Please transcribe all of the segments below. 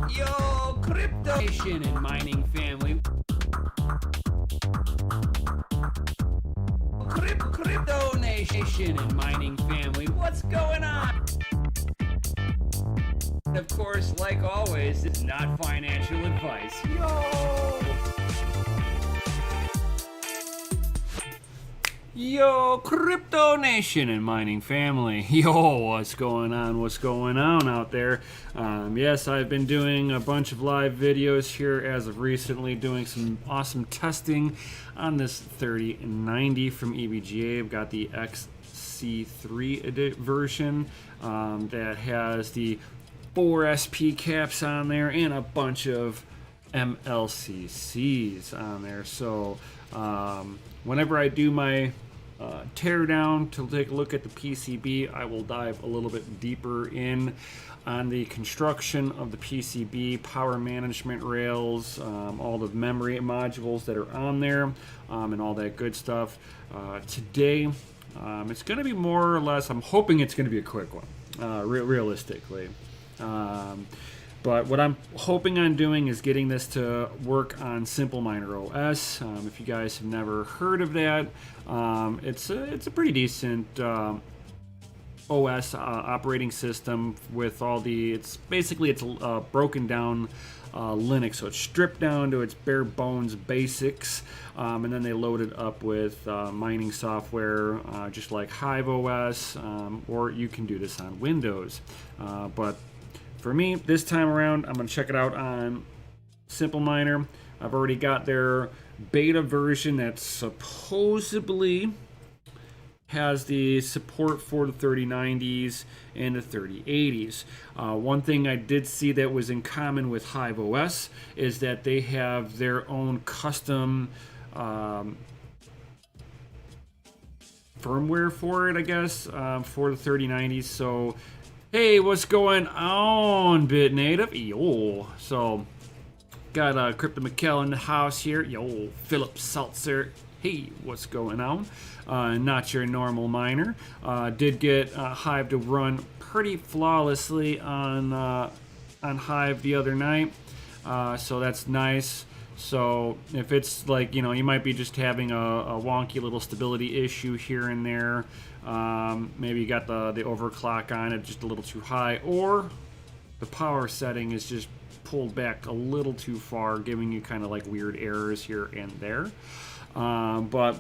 Yo, crypto nation and mining family. Crypto nation and mining family. What's going on? Of course, like always, it's not financial advice. Yo, crypto nation and mining family. Yo, what's going on? What's going on out there? Yes, I've been doing a bunch of live videos here as of recently, doing some awesome testing on this 3090 from EVGA. I've got the XC3 version that has the 4 SP caps on there and a bunch of MLCCs on there. So whenever I do my tear down to take a look at the PCB, I will dive a little bit deeper in on the construction of the PCB, power management rails, all the memory modules that are on there, and all that good stuff. Today, it's going to be more or less, I'm hoping it's going to be a quick one, realistically. But what I'm hoping on doing is getting this to work on Simple Miner OS. If you guys have never heard of that, it's a pretty decent OS operating system with all the. It's broken down Linux, so it's stripped down to its bare bones basics, and then they load it up with mining software, just like Hive OS, or you can do this on Windows, but for me, this time around, I'm going to check it out on Simple Miner. I've already got their beta version that supposedly has the support for the 3090s and the 3080s. One thing I did see that was in common with Hive OS is that they have their own custom firmware for it, I guess, for the 3090s. So hey, what's going on, BitNative? Yo, so got Crypto Mikkel in the house here. Yo, Philip Seltzer. Hey, what's going on? Not your normal miner. Did get Hive to run pretty flawlessly on Hive the other night, so that's nice. So if it's like, you might be just having a wonky little stability issue here and there. Maybe you got the overclock on it just a little too high, or the power setting is just pulled back a little too far, giving you kind of like weird errors here and there. But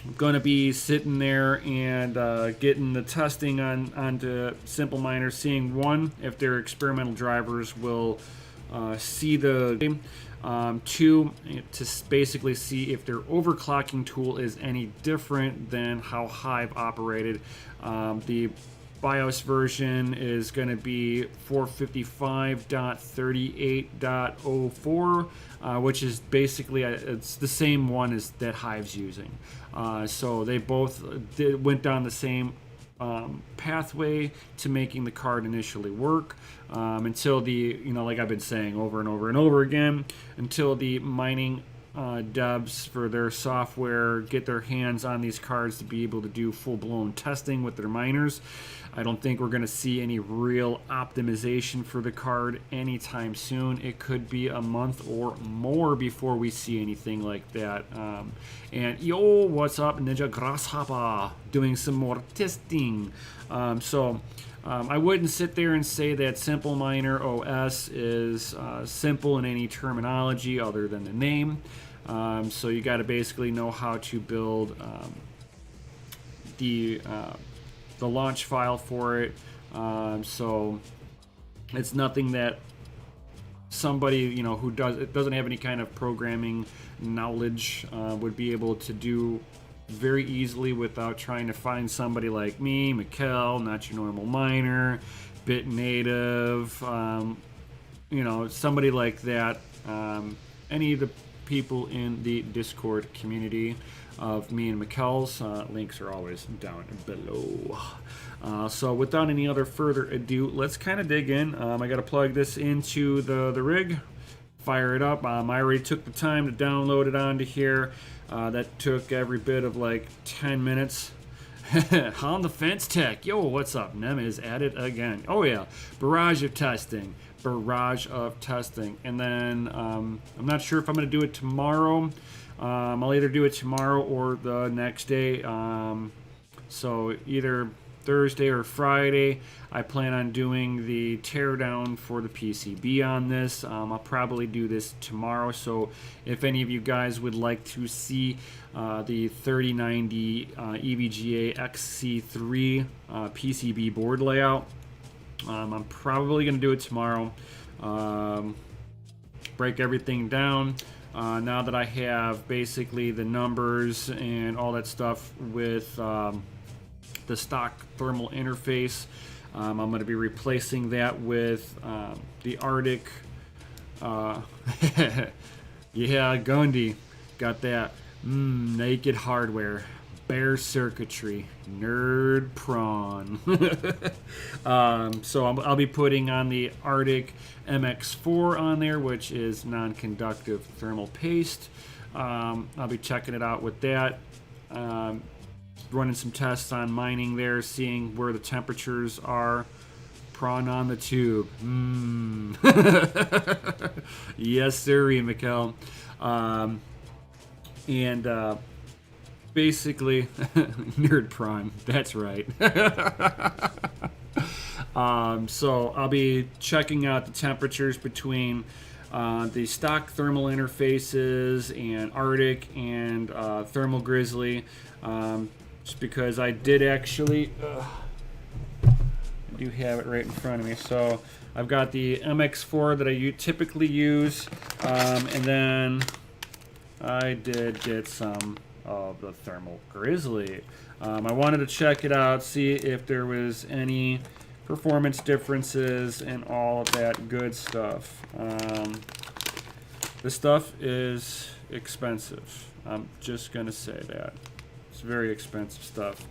I'm going to be sitting there and getting the testing onto Simple Miner, seeing if their experimental drivers will see the two, to basically see if their overclocking tool is any different than how Hive operated. The BIOS version is going to be 455.38.04, which is basically it's the same one as that Hive's using. So they both went down the same pathway to making the card initially work, until like I've been saying over and over and over again, until the mining devs for their software get their hands on these cards to be able to do full-blown testing with their miners. I don't think we're going to see any real optimization for the card anytime soon. It could be a month or more before we see anything like that. And yo, what's up, Ninja Grasshopper? Doing some more testing. I wouldn't sit there and say that Simple Miner OS is simple in any terminology other than the name. So you got to basically know how to build the launch file for it. So it's nothing that somebody who doesn't have any kind of programming knowledge would be able to do very easily without trying to find somebody like me, Mikkel, Not Your Normal Miner, BitNative, somebody like that. Any of the people in the Discord community of me and Mikkel's links are always down below. So without any other further ado, let's kind of dig in. I got to plug this into the rig, fire it up. I already took the time to download it onto here. That took every bit of like 10 minutes. On the Fence Tech. Yo, what's up? Nem is at it again. Oh yeah, barrage of testing. barrage of testing. And then I'm not sure if I'm going to do it tomorrow. I'll either do it tomorrow or the next day. So either Thursday or Friday, I plan on doing the teardown for the PCB on this. I'll probably do this tomorrow. So if any of you guys would like to see the 3090 EVGA XC3 PCB board layout, I'm probably going to do it tomorrow. Break everything down. Now that I have basically the numbers and all that stuff with the stock thermal interface, I'm going to be replacing that with the Arctic. Yeah, Gundy got that. Naked hardware, bare circuitry, nerd prawn. So I'll be putting on the Arctic MX4 on there, which is non-conductive thermal paste. I'll be checking it out with that. Running some tests on mining there, seeing where the temperatures are. Prawn on the tube. Yes, sir, Mikkel. And basically, nerd prawn. That's right. So I'll be checking out the temperatures between the stock thermal interfaces and Arctic and Thermal Grizzly. Just because I did actually, I do have it right in front of me. So I've got the MX4 that I typically use, and then I did get some of the Thermal Grizzly. I wanted to check it out, see if there was any performance differences and all of that good stuff. This stuff is expensive. I'm just gonna say that. It's very expensive stuff,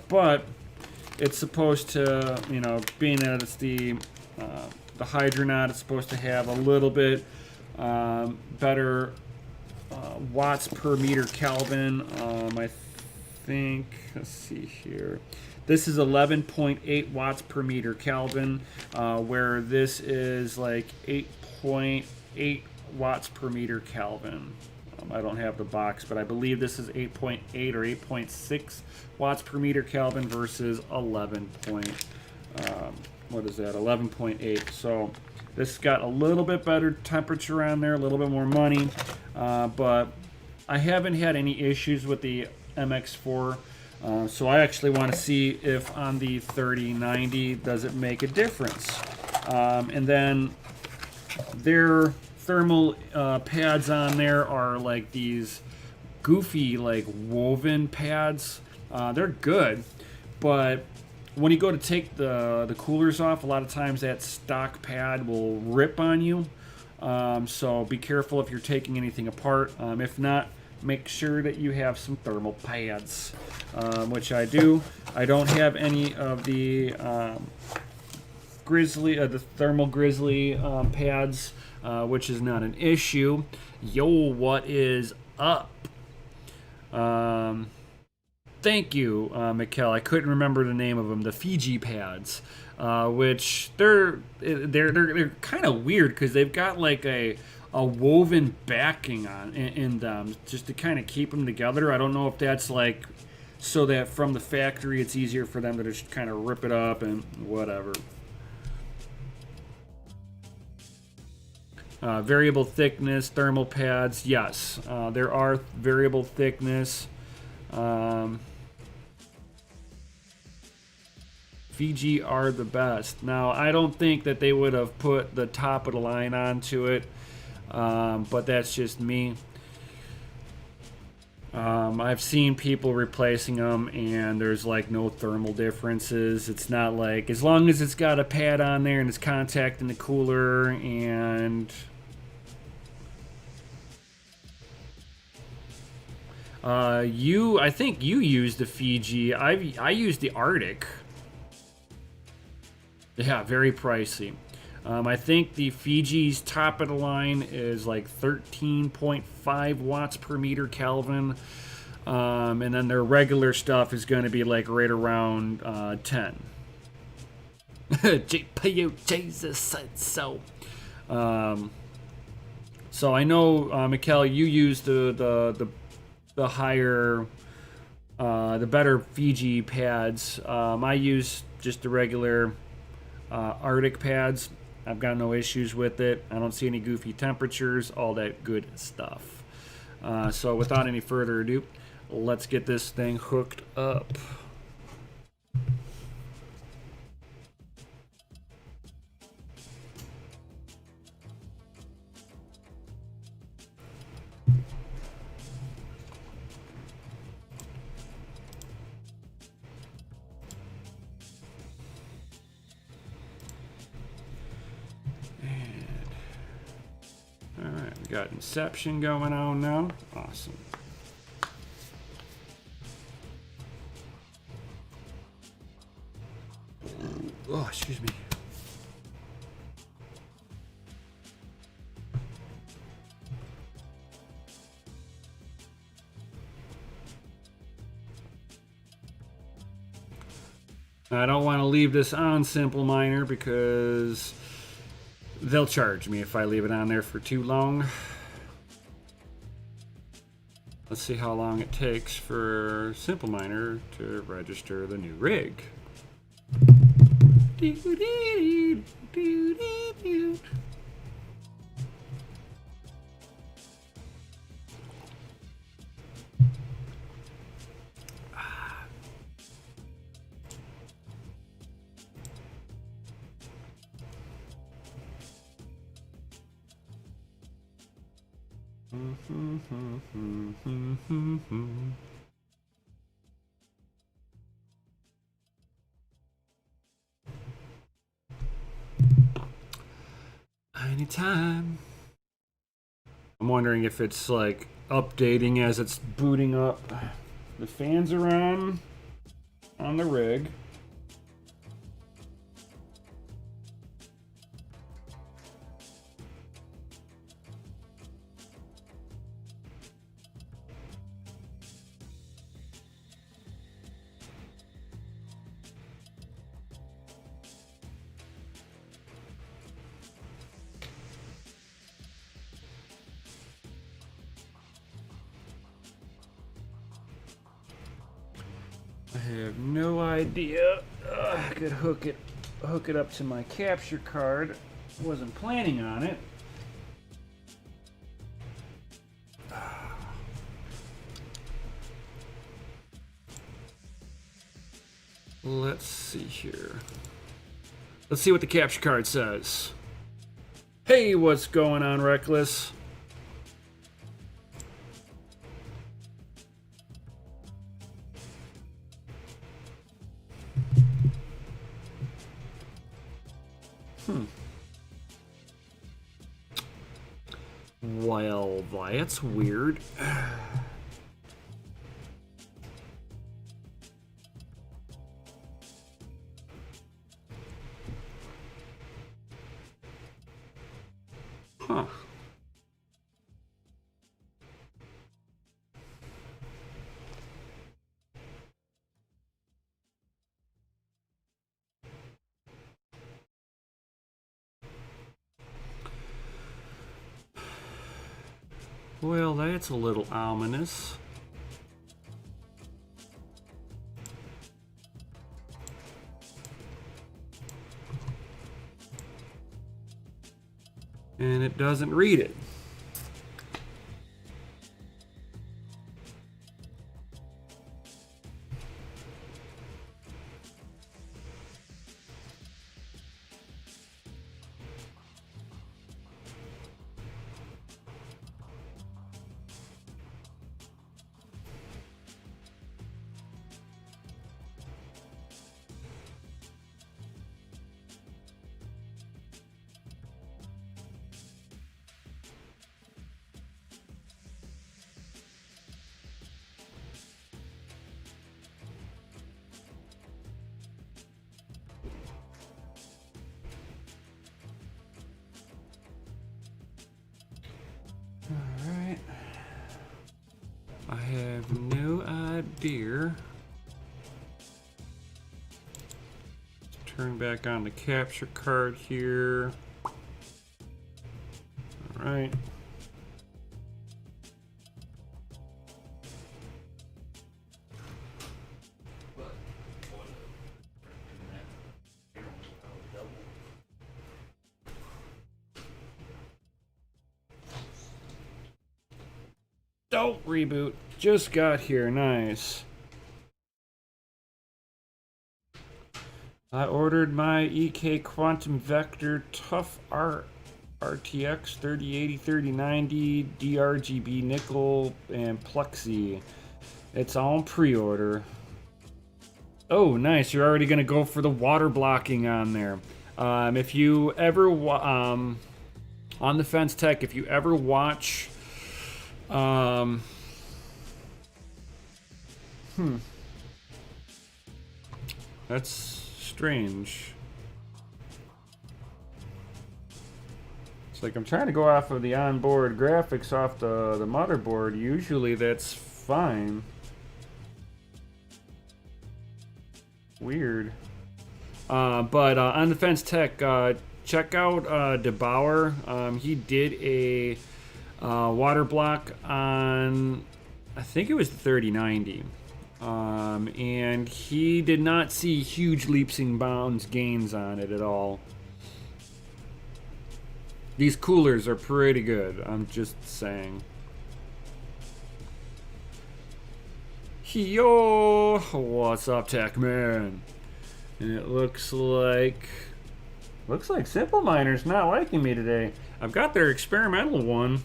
but it's supposed to, you know, being that it's the Hydronaut, it's supposed to have a little bit better watts per meter Kelvin. I think, let's see here. This is 11.8 watts per meter Kelvin, where this is like 8.8 watts per meter Kelvin. I don't have the box, but I believe this is 8.8 or 8.6 watts per meter Kelvin versus 11.8. So this got a little bit better temperature on there, a little bit more money, but I haven't had any issues with the MX4. So I actually want to see if on the 3090 does it make a difference. And then their thermal pads on there are like these goofy, like woven pads. They're good, but when you go to take the coolers off, a lot of times that stock pad will rip on you. So be careful if you're taking anything apart. If not, make sure that you have some thermal pads, which I do. I don't have any of the the Thermal Grizzly pads, which is not an issue. Yo, what is up? Thank you, Mikkel. I couldn't remember the name of them. The Fiji pads, which they're kind of weird because they've got like a woven backing in them just to kind of keep them together. I don't know if that's like so that from the factory it's easier for them to just kind of rip it up and whatever. Variable thickness thermal pads, yes, there are variable thickness. Fiji are the best. Now, I don't think that they would have put the top of the line onto it, but that's just me. I've seen people replacing them, and there's like no thermal differences. It's not like, as long as it's got a pad on there and it's contacting the cooler, and I think you used the Fiji. I used the Arctic. Yeah, very pricey. I think the Fiji's top of the line is like 13.5 watts per meter Kelvin. And then their regular stuff is going to be like right around 10. GPU Jesus said so. So I know, Mikhail, you use the higher, the better Fiji pads. I use just the regular Arctic pads. I've got no issues with it. I don't see any goofy temperatures, all that good stuff. So without any further ado, let's get this thing hooked up. Alright, we got Inception going on now. Awesome. Oh, excuse me. I don't want to leave this on Simple Miner because they'll charge me if I leave it on there for too long. Let's see how long it takes for Simple Miner to register the new rig. Anytime. I'm wondering if it's like updating as it's booting up. The fans are on the rig. I have no idea. I could hook it up to my capture card. Wasn't planning on it. Let's see here. Let's see what the capture card says. Hey, what's going on, Reckless? Well, that's weird. Huh. Well, that's a little ominous. And it doesn't read it. Alright. I have no idea. Let's Turn back on the capture card here. All right. Don't reboot. Just got here. Nice. I ordered my EK Quantum Vector Tough Art RTX 3080, 3090, DRGB nickel, and plexi. It's all pre-order. Oh, nice. You're already going to go for the water blocking on there. If you ever, on the Fence Tech, if you ever watch, that's strange. It's like I'm trying to go off of the onboard graphics off the motherboard. Usually that's fine. Weird. But on the Fence Tech, check out DeBauer. He did a water block on, I think it was the 3090. And he did not see huge leaps and bounds gains on it at all. These coolers are pretty good, I'm just saying. Yo, what's up, Tech Man? And it looks like Simple Miner's not liking me today. I've got their experimental one.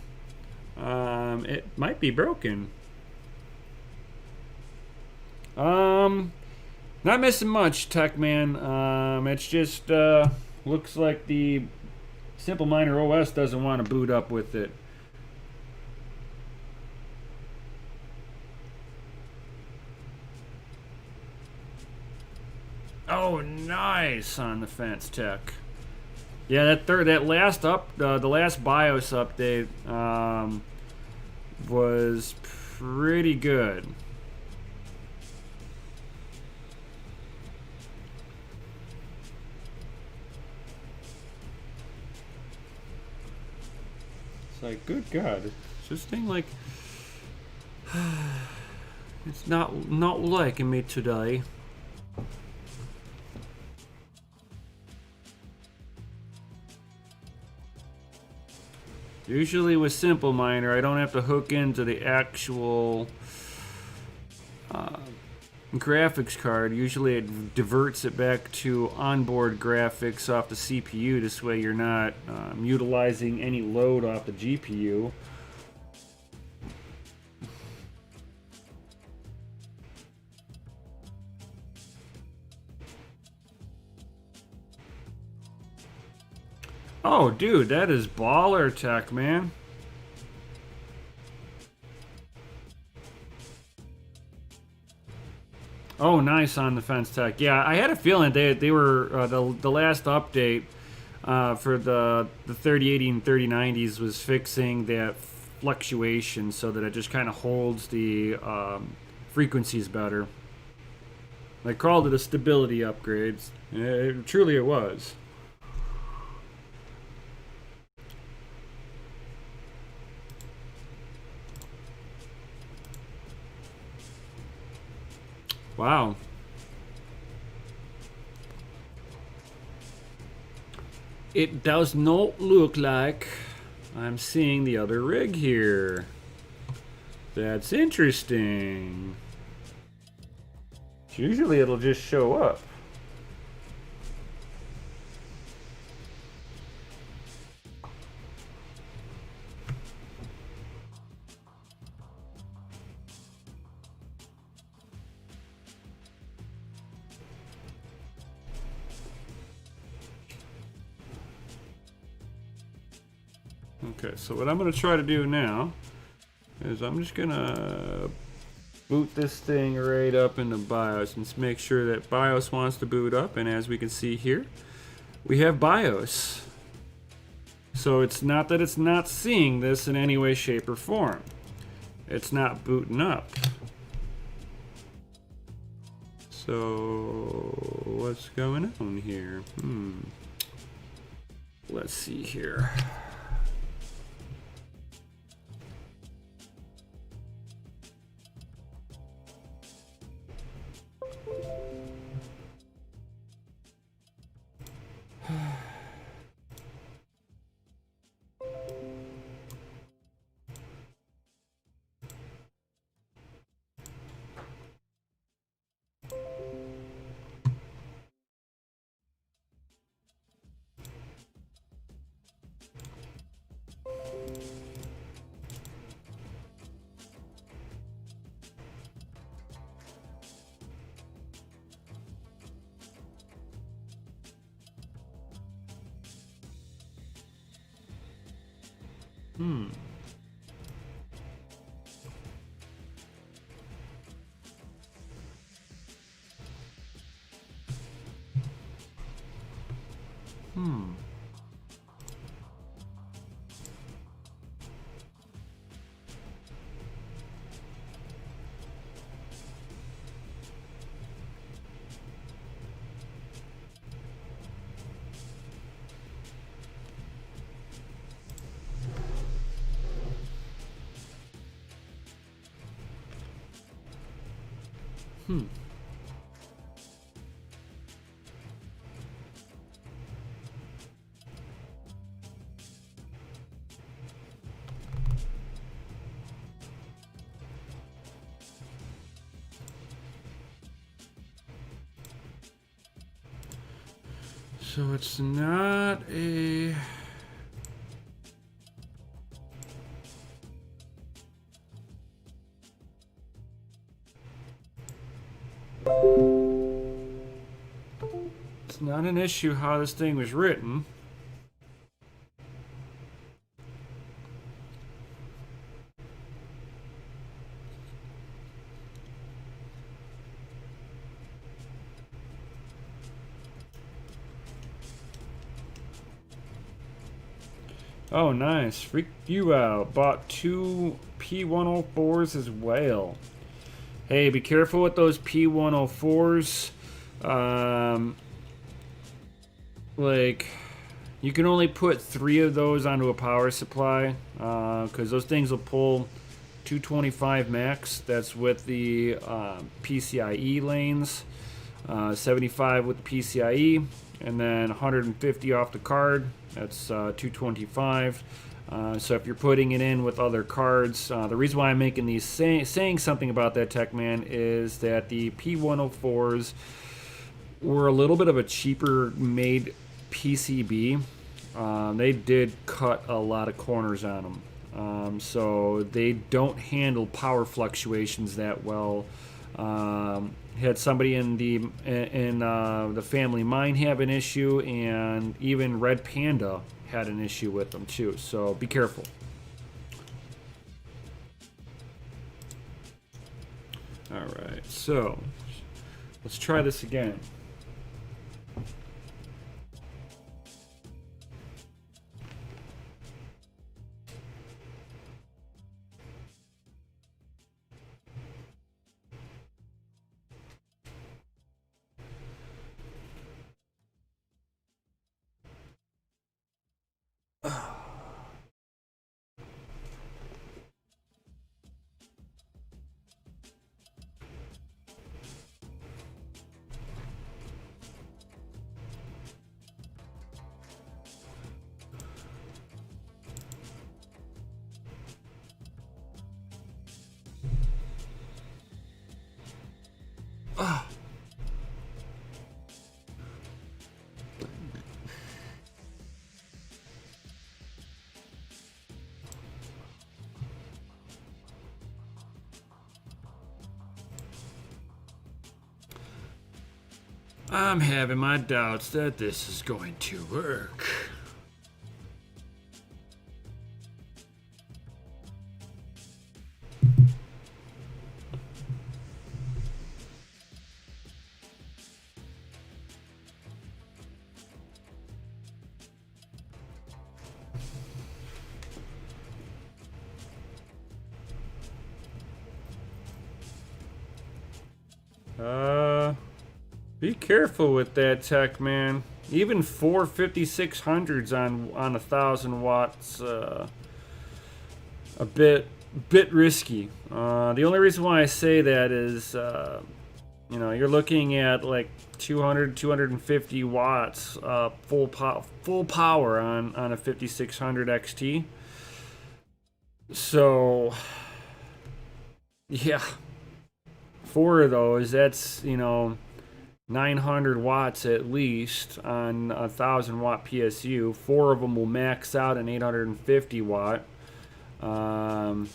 It might be broken. Not missing much, Tech Man. It's just looks like the Simple Miner OS doesn't want to boot up with it. Oh, nice on the Fence Tech. Yeah, that last the last BIOS update was pretty good. It's like, good God, it's this thing like it's not liking me today. Usually with Simple Miner, I don't have to hook into the actual graphics card. Usually it diverts it back to onboard graphics off the CPU. This way you're not utilizing any load off the GPU. Oh, dude, that is baller tech, man. Oh, nice on the Fence Tech. Yeah, I had a feeling they were the last update for the 3080 and 3090s was fixing that fluctuation so that it just kind of holds the frequencies better. They called it a stability upgrade. Truly it was. Wow. It does not look like I'm seeing the other rig here. That's interesting. Usually it'll just show up. Okay, so what I'm going to try to do now is I'm just going to boot this thing right up into BIOS and make sure that BIOS wants to boot up. And as we can see here, we have BIOS. So it's not that it's not seeing this in any way, shape, or form. It's not booting up. So what's going on here? Let's see here. So it's not a... It's not an issue how this thing was written. Oh, nice. Freaked you out. Bought 2 P104s as well. Hey, be careful with those P104s. Like, you can only put 3 of those onto a power supply, because those things will pull 225 max. That's with the PCIe lanes. 75 with the PCIe, and then 150 off the card. That's 225. So if you're putting it in with other cards, the reason why I'm making these saying something about that, Tech Man, is that the P104s were a little bit of a cheaper made PCB. They did cut a lot of corners on them, so they don't handle power fluctuations that well. Had somebody in the family mine have an issue, and even Red Panda had an issue with them too. So be careful. All right, so let's try this again. I'm having my doubts that this is going to work. Be careful with that tech, man. Even 4 5600s on 1,000 watts, a bit risky. The only reason why I say that is, you know, you're looking at like 250 watts full power on a 5600 XT. So yeah, 4 of those, that's, you know, 900 watts at least on a 1,000 watt PSU. 4 of them will max out an 850 watt. Yeah.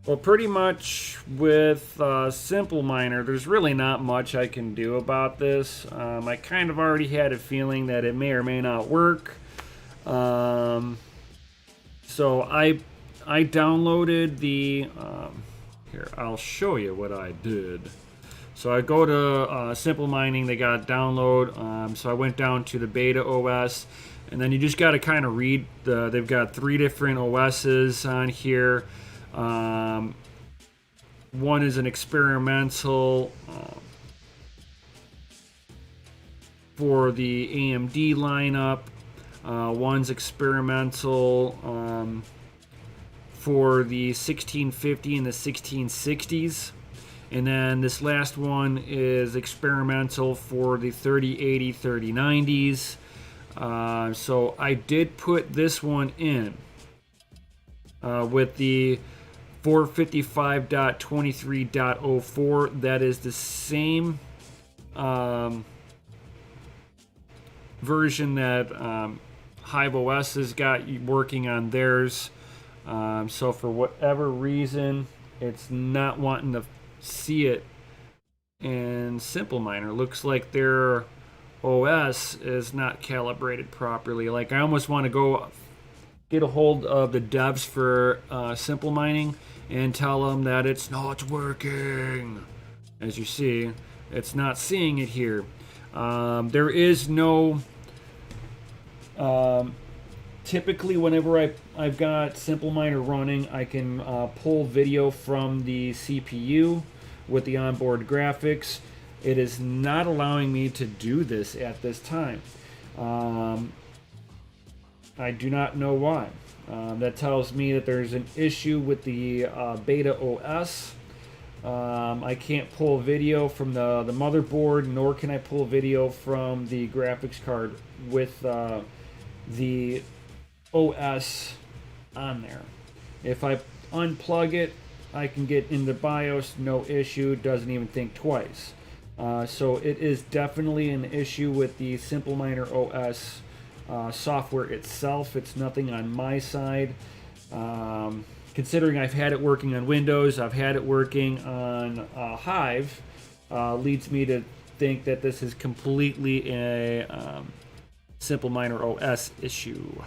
Well, pretty much with Simple Miner, there's really not much I can do about this. I kind of already had a feeling that it may or may not work. So I downloaded the, here, I'll show you what I did. So I go to Simple Mining, they got download, so I went down to the beta OS, and then you just got to kind of read, they've got 3 different OSs on here. One is an experimental for the AMD lineup. One's experimental for the 1650 and the 1660s. And then this last one is experimental for the 3080, 3090s. So I did put this one in with the 455.23.04. That is the same version that Hive OS has got working on theirs. So for whatever reason, it's not wanting to see it in Simple Miner. Looks like their OS is not calibrated properly. Like, I almost want to go get a hold of the devs for Simple Mining and tell them that it's not working. As you see, it's not seeing it here. There is no typically whenever I've got Simple Miner running, I can pull video from the CPU with the onboard graphics. It is not allowing me to do this at this time. I do not know why. That tells me that there's an issue with the beta OS. I can't pull video from the motherboard, nor can I pull video from the graphics card with the OS on there. If I unplug it, I can get into BIOS, no issue, doesn't even think twice. So it is definitely an issue with the Simple Miner OS software itself. It's nothing on my side. Considering I've had it working on Windows, I've had it working on Hive, leads me to think that this is completely a Simple Miner OS issue.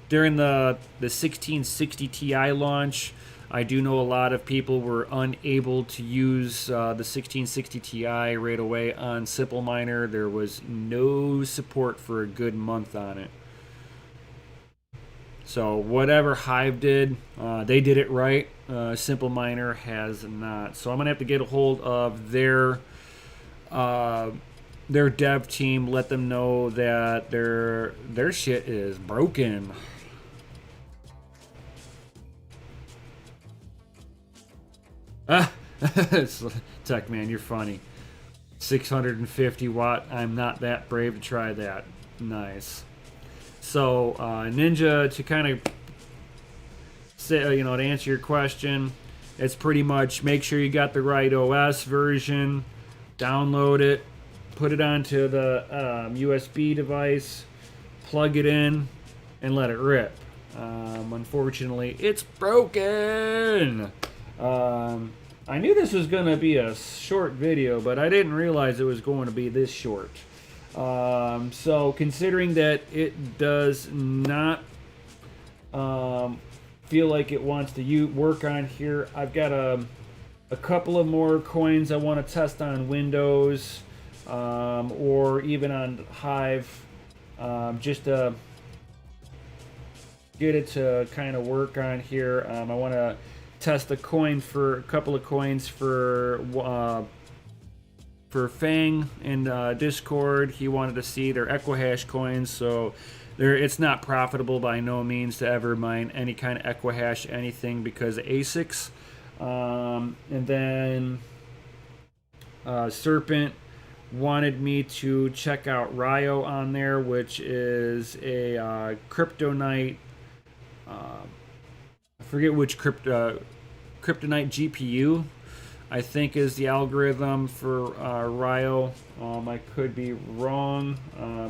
During the 1660 Ti launch, I do know a lot of people were unable to use the 1660 Ti right away on Simple Miner. There was no support for a good month on it. So whatever Hive did, they did it right. Simple Miner has not. So I'm gonna have to get a hold of their dev team, let them know that their shit is broken. Tech man, you're funny. 650 watt. I'm not that brave to try that. Nice. So Ninja, to kind of say, to answer your question, it's pretty much make sure you got the right OS version, download it, put it onto the USB device, plug it in, and let it rip. Unfortunately, it's broken. I knew this was going to be a short video, but I didn't realize it was going to be this short. So considering that it does not feel like it wants to work on here, I've got a couple of more coins I want to test on Windows. or even on Hive, just to get it to kind of work on here. I want to test a couple of coins for Fang in Discord. He wanted to see their Equihash coins, so it's not profitable by no means to ever mine any kind of Equihash anything because of ASICs. And then Serpent wanted me to check out Ryo on there, which is a Kryptonite. I forget which Kryptonite GPU I think is the algorithm for Ryo. I could be wrong,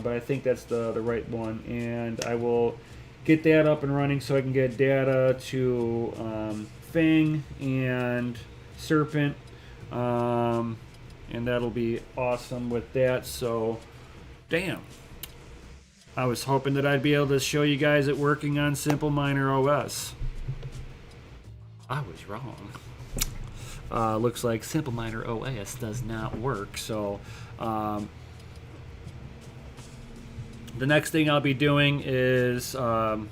but I think that's the right one. And I will get that up and running so I can get data to Fang and Serpent. And that'll be awesome with that. So, damn. I was hoping that I'd be able to show you guys it working on Simple Miner OS. I was wrong. Looks like Simple Miner OS does not work. So the next thing I'll be doing is, after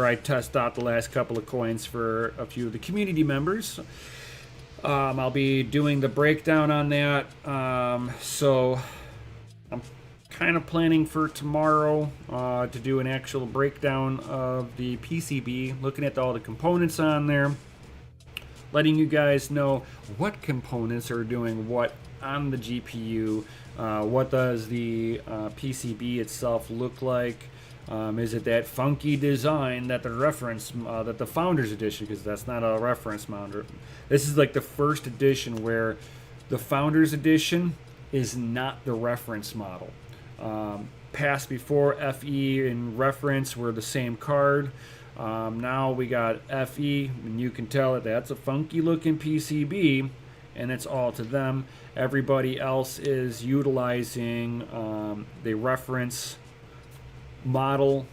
I test out the last couple of coins for a few of the community members, I'll be doing the breakdown on that. So I'm kind of planning for tomorrow to do an actual breakdown of the PCB, looking at all the components on there, letting you guys know what components are doing what on the GPU, what does the PCB itself look like, is it that funky design that the Founders Edition, because that's not a reference mount. This is like the first edition where the Founders Edition is not the reference model. Past before FE and reference were the same card. Now we got FE, and you can tell that that's a funky looking PCB, and it's all to them. Everybody else is utilizing the reference model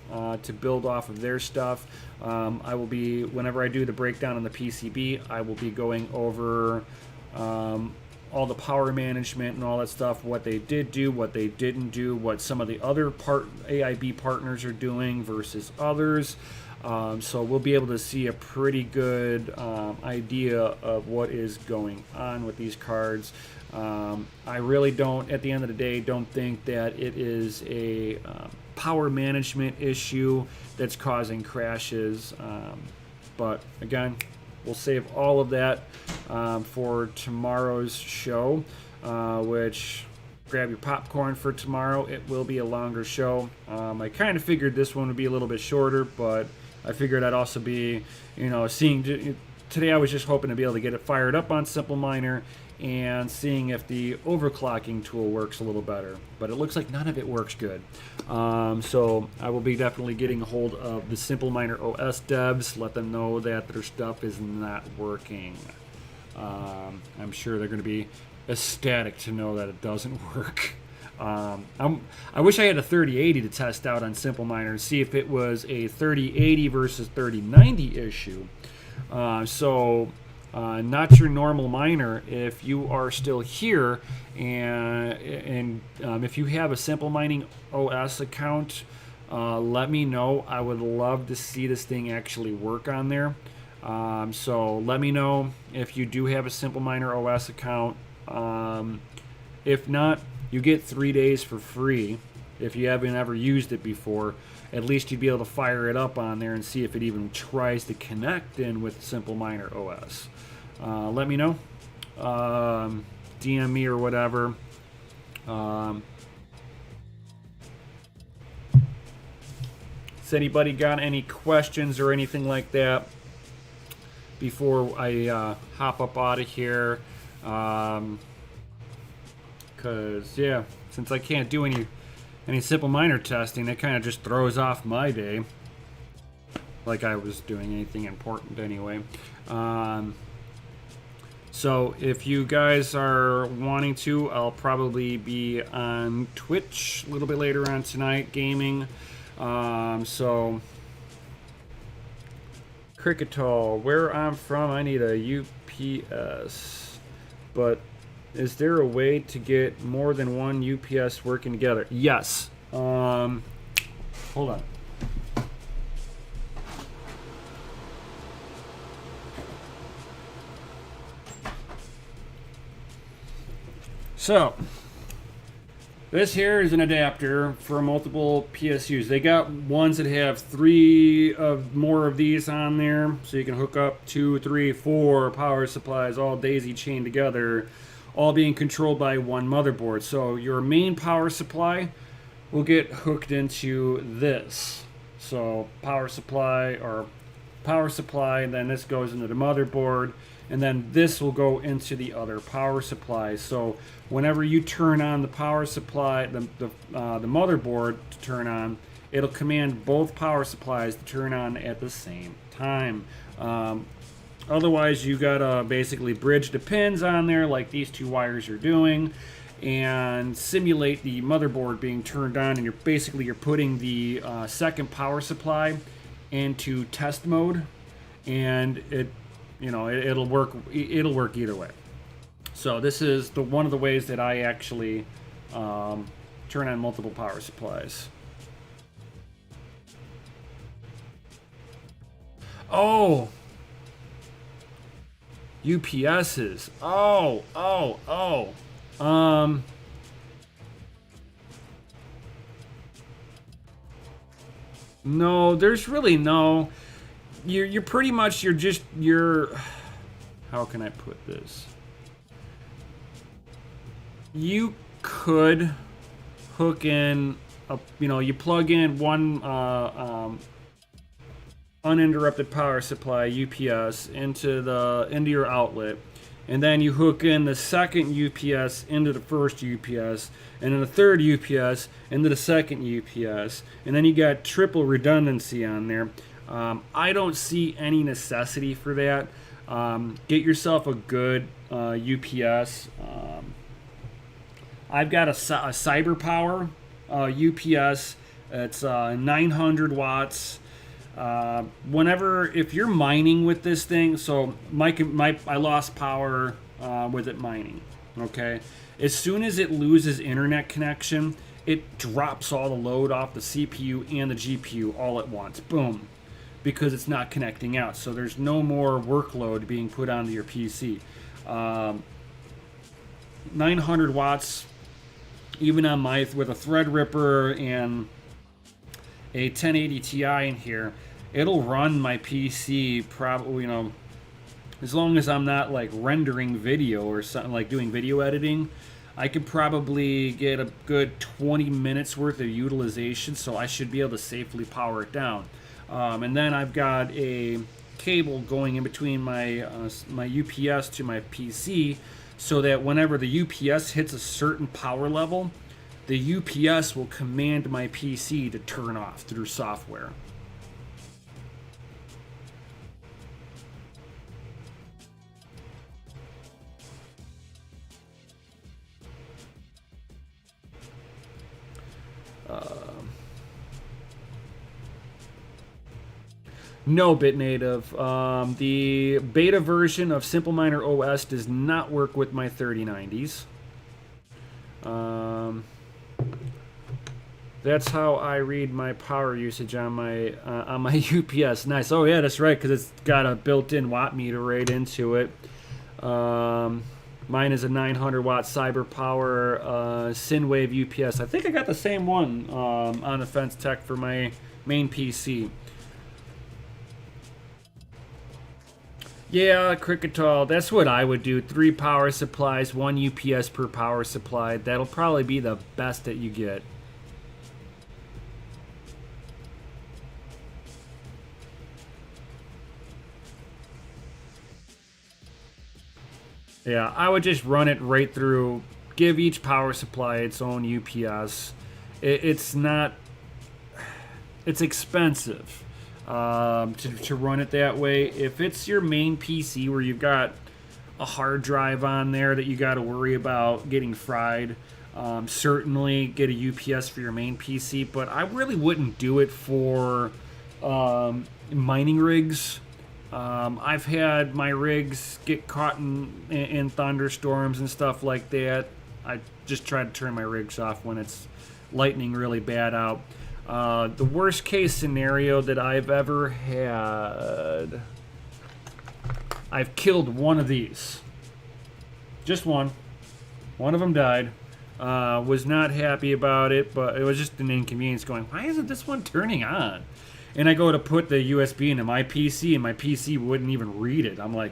to build off of their stuff. I will be, whenever I do the breakdown on the PCB, I will be going over all the power management and all that stuff, what they did do, what they didn't do, what some of the other AIB partners are doing versus others. So we'll be able to see a pretty good idea of what is going on with these cards. I really don't, at the end of the day, don't think that it is a power management issue that's causing crashes. But again, we'll save all of that for tomorrow's show, which grab your popcorn for tomorrow. It will be a longer show. I kind of figured this one would be a little bit shorter, but I figured I'd also be, seeing today. I was just hoping to be able to get it fired up on Simple Miner and seeing if the overclocking tool works a little better. But it looks like none of it works good. So I will be definitely getting a hold of the Simple Miner OS devs, let them know that their stuff is not working. I'm sure they're going to be ecstatic to know that it doesn't work. I wish I had a 3080 to test out on Simple Miner and see if it was a 3080 versus 3090 issue. Not your normal miner. If you are still here and if you have a Simple Mining OS account, let me know. I would love to see this thing actually work on there. So let me know if you do have a Simple Miner OS account. If not, you get 3 days for free. If you haven't ever used it before, at least you'd be able to fire it up on there and see if it even tries to connect in with Simple Miner OS. Let me know. DM me or whatever. Has anybody got any questions or anything like that before I hop up out of here? Because, yeah, since I can't do any Simple Miner testing, it kind of just throws off my day. Like I was doing anything important anyway. So if you guys are wanting to, I'll probably be on Twitch a little bit later on tonight, gaming. So Cricketall, where I'm from, I need a UPS. But Is there a way to get more than one UPS working together? Yes. Hold on. So, this here is an adapter for multiple PSUs. They got ones that have 3 of more of these on there, so you can hook up 2, 3, 4 power supplies all daisy chained together, all being controlled by one motherboard. So your main power supply will get hooked into this. So power supply, and then this goes into the motherboard, and then this will go into the other power supply. So whenever you turn on the power supply, the motherboard to turn on, it'll command both power supplies to turn on at the same time. Otherwise, you gotta basically bridge the pins on there like these 2 wires are doing, and simulate the motherboard being turned on, and you're putting the second power supply into test mode, and it'll work either way. So this is one of the ways that I actually turn on multiple power supplies. Oh, UPSs. No, there's really no. You're pretty much how can I put this? You could hook in you plug in one uninterrupted power supply UPS into your outlet, and then you hook in the second UPS into the first UPS, and then the third UPS into the second UPS, and then you got triple redundancy on there. I don't see any necessity for that. Get yourself a good UPS. I've got a Cyber Power UPS. It's 900 watts. If you're mining with this thing, so I lost power with it mining. Okay, as soon as it loses internet connection, it drops all the load off the CPU and the GPU all at once. Boom. Because it's not connecting out, so there's no more workload being put onto your PC. 900 watts, even on with a Threadripper and a 1080 Ti in here, it'll run my PC probably, as long as I'm not like rendering video or something, like doing video editing. I could probably get a good 20 minutes worth of utilization, so I should be able to safely power it down. And then I've got a cable going in between my UPS to my PC, so that whenever the UPS hits a certain power level, the UPS will command my PC to turn off through software. No, BitNative. The beta version of Simple Miner OS does not work with my 3090s. That's how I read my power usage on my UPS. Nice. Oh yeah, that's right, because it's got a built-in watt meter right into it. Mine is a 900 watt Cyber Power Synwave UPS. I think I got the same one on Offense Tech for my main PC. Yeah, Cricketall, that's what I would do. 3 power supplies, 1 UPS per power supply. That'll probably be the best that you get. Yeah, I would just run it right through, give each power supply its own UPS. It's expensive. To run it that way. If it's your main PC where you've got a hard drive on there that you got to worry about getting fried, certainly get a UPS for your main PC, but I really wouldn't do it for mining rigs. I've had my rigs get caught in thunderstorms and stuff like that. I just try to turn my rigs off when it's lightning really bad out. The worst case scenario that I've ever had, I've killed one of these. Just one. One of them died. Was not happy about it, but it was just an inconvenience going, why isn't this one turning on? And I go to put the USB into my PC, and my PC wouldn't even read it. I'm like,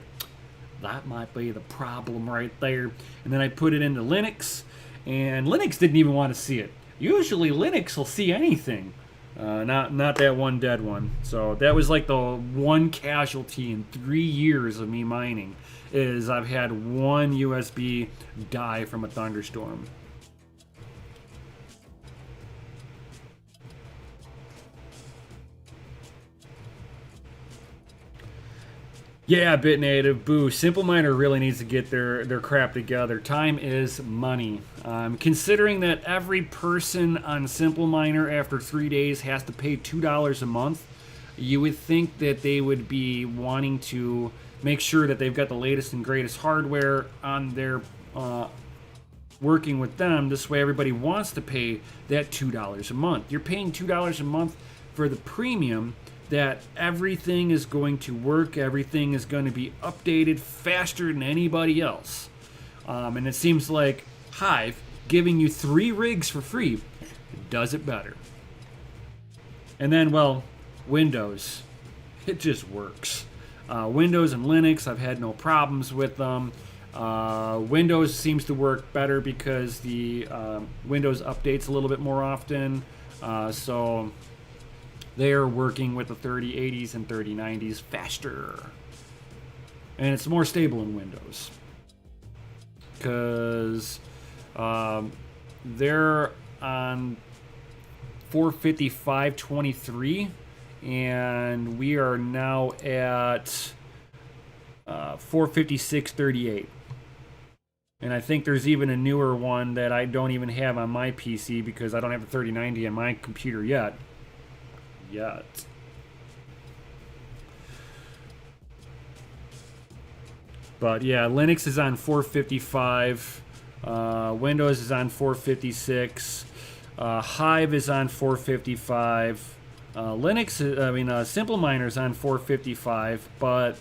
that might be the problem right there. And then I put it into Linux, and Linux didn't even want to see it. Usually Linux will see anything. Not that one dead one. So that was like the one casualty in 3 years of me mining, is I've had one USB die from a thunderstorm. Yeah, BitNative, boo. Simple Miner really needs to get their crap together. Time is money. Considering that every person on Simple Miner after 3 days has to pay $2 a month, you would think that they would be wanting to make sure that they've got the latest and greatest hardware on their working with them. This way everybody wants to pay that $2 a month. You're paying $2 a month for the premium, that everything is going to work, everything is going to be updated faster than anybody else. And it seems like Hive giving you 3 rigs for free does it better. And then, well, Windows. It just works. Windows and Linux, I've had no problems with them. Windows seems to work better because the Windows updates a little bit more often. So they're working with the 3080s and 3090s faster. And it's more stable in Windows. Because they're on 455.23, and we are now at 456.38. And I think there's even a newer one that I don't even have on my PC because I don't have a 3090 on my computer yet. But yeah, Linux is on 455, Windows is on 456, Hive is on 455, Simple Miner is on 455, but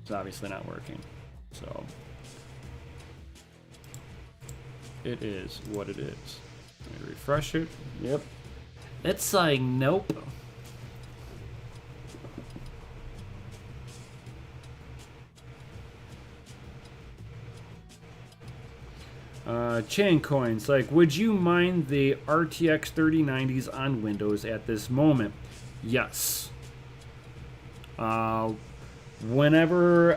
it's obviously not working. So it is what it is. Let me refresh it. Yep. It's saying nope. Chain coins, like, would you mine the RTX 3090s on Windows at this moment? Yes. Whenever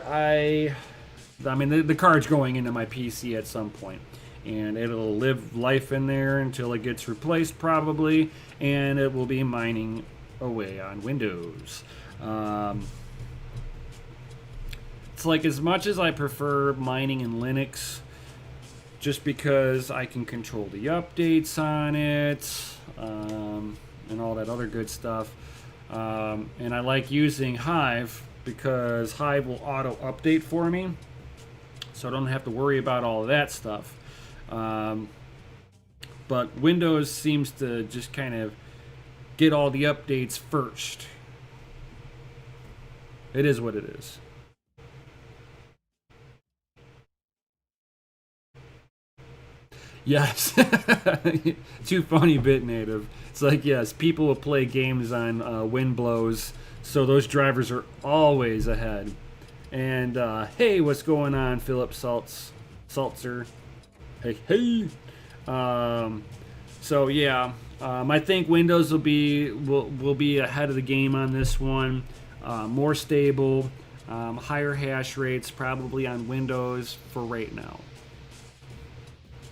the card's going into my PC at some point, and it'll live life in there until it gets replaced probably, and it will be mining away on Windows. It's like, as much as I prefer mining in Linux, just because I can control the updates on it, and all that other good stuff, and I like using Hive because Hive will auto update for me, so I don't have to worry about all of that stuff. But Windows seems to just kind of get all the updates first. It is what it is. Yes. Too funny, BitNative. It's like, yes, people will play games on wind blows, so those drivers are always ahead. And hey, what's going on, Philip Saltzer? Hey. So yeah, I think Windows will be ahead of the game on this one. More stable, higher hash rates probably on Windows for right now.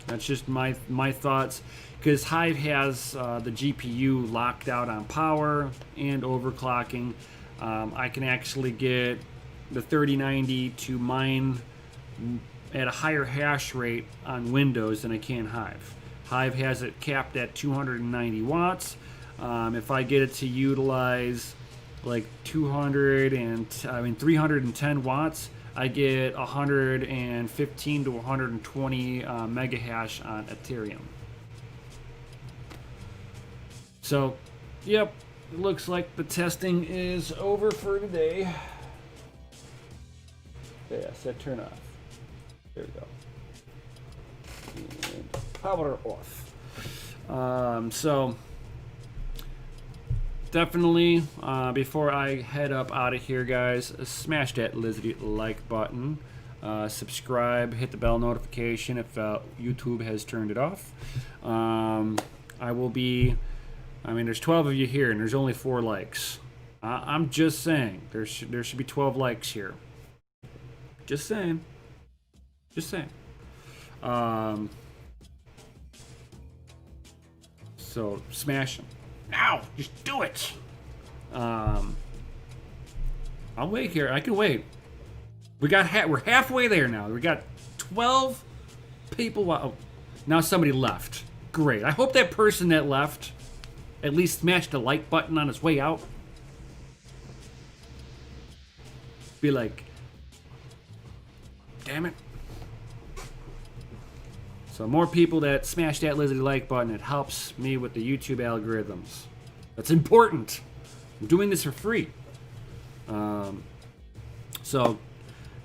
That's just my thoughts, because Hive has the GPU locked out on power and overclocking. I can actually get the 3090 to mine at a higher hash rate on Windows than I can Hive. Hive has it capped at 290 watts. If I get it to utilize like 310 watts, I get 115 to 120 mega hash on Ethereum. So, yep, it looks like the testing is over for today. Yeah, set turn off. There we go. And power off. So definitely, before I head up out of here, guys, smash that like button. Subscribe, hit the bell notification if YouTube has turned it off. There's 12 of you here, and there's only 4 likes. I'm just saying, there should be 12 likes here. Just saying. Just saying. So smash them. Now, just do it. I'll wait here. I can wait. We're halfway there now. We got 12 people. Oh, now somebody left. Great. I hope that person that left at least smashed the like button on his way out. Be like, damn it. So more people that smash that like button, it helps me with the YouTube algorithms. That's important. I'm doing this for free. So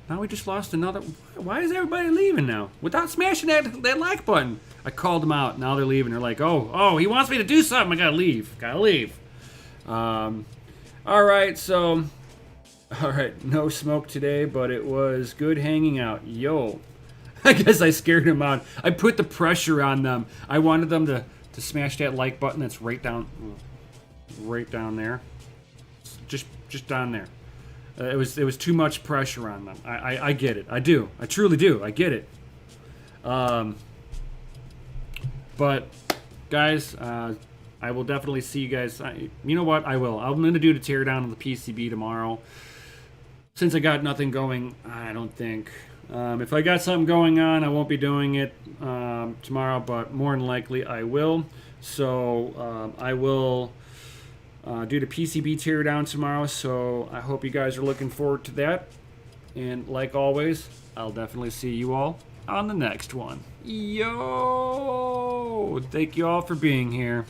now we just lost another. Why is everybody leaving now? Without smashing that like button. I called them out. Now they're leaving. They're like, oh, he wants me to do something. I gotta leave. All right, so. All right, no smoke today, but it was good hanging out. Yo. I guess I scared them out. I put the pressure on them. I wanted them to smash that like button that's right down there. Just down there. It was too much pressure on them. I get it. I do. I truly do. I get it. But guys, I will definitely see you guys. You know what? I will. I'm going to do the teardown of the PCB tomorrow. Since I got nothing going, I don't think. If I got something going on, I won't be doing it tomorrow, but more than likely I will. So I will do the PCB teardown tomorrow, so I hope you guys are looking forward to that. And like always, I'll definitely see you all on the next one. Yo! Thank you all for being here.